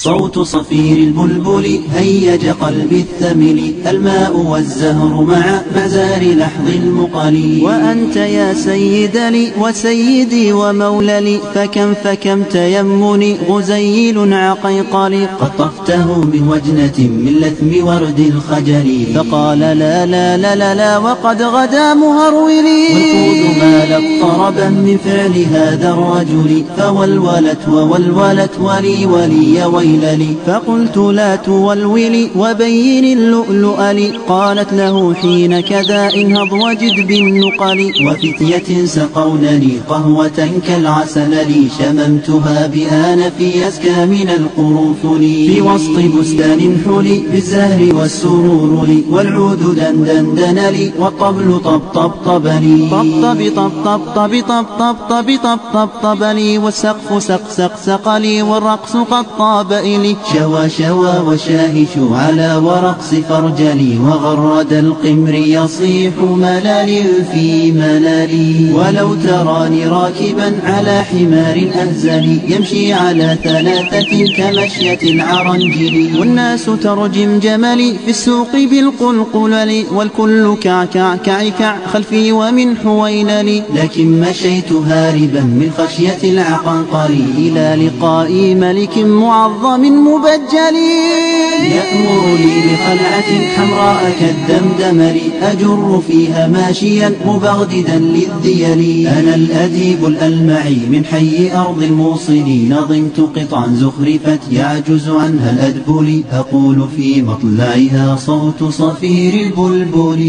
صوت صفير البلبل هيج قلبي الثمل، الماء والزهر مع مزار لحظ المقل. وأنت يا سيد لي وسيدي ومولى، فكم تيمني غزيل عقيقلي. قطفته من وجنة من لثم ورد الخجل، فقال لا لا لا لا لا وقد غدا مهرولي. والقود مالت طربا من فعل هذا الرجل، فولولت وولولت ولي ويللي. فقلت لا تولولي وبين اللؤلؤ لي. قالت له حين كذا انهض وجد بالنقل. وفتية سقونني قهوة كالعسل لي، شممتها بآنفي أزكى من القرنفل. في وسط بستان حلي بالزهر والسرور لي، والعود دندن لي والطبل طبطب لي. طب لي والسقف سق لي والرقص قد طاب إلي. شوى وشاهش على ورقص فرجلي، وغرد القمر يصيح ملال في ملالي. ولو تراني راكبا على حمار أهزل، يمشي على ثلاثة كمشية العرنجل. والناس ترجم جملي في السوق بالقلقلل، والكل كع خلفي ومن حويللي. لكن مشيت هاربا من خشية العقنقل، إلى لقاء ملك معظم مبجل. يأمر لي بخلعة حمراء كالدمدمل، أجر فيها ماشيا مبغددا للذيل. أنا الأديب الألمعي من حي أرض الموصل، نظمت قطعا زخرفت يعجز عنها الأدبل. أقول في مطلعها صوت صفير البلبل.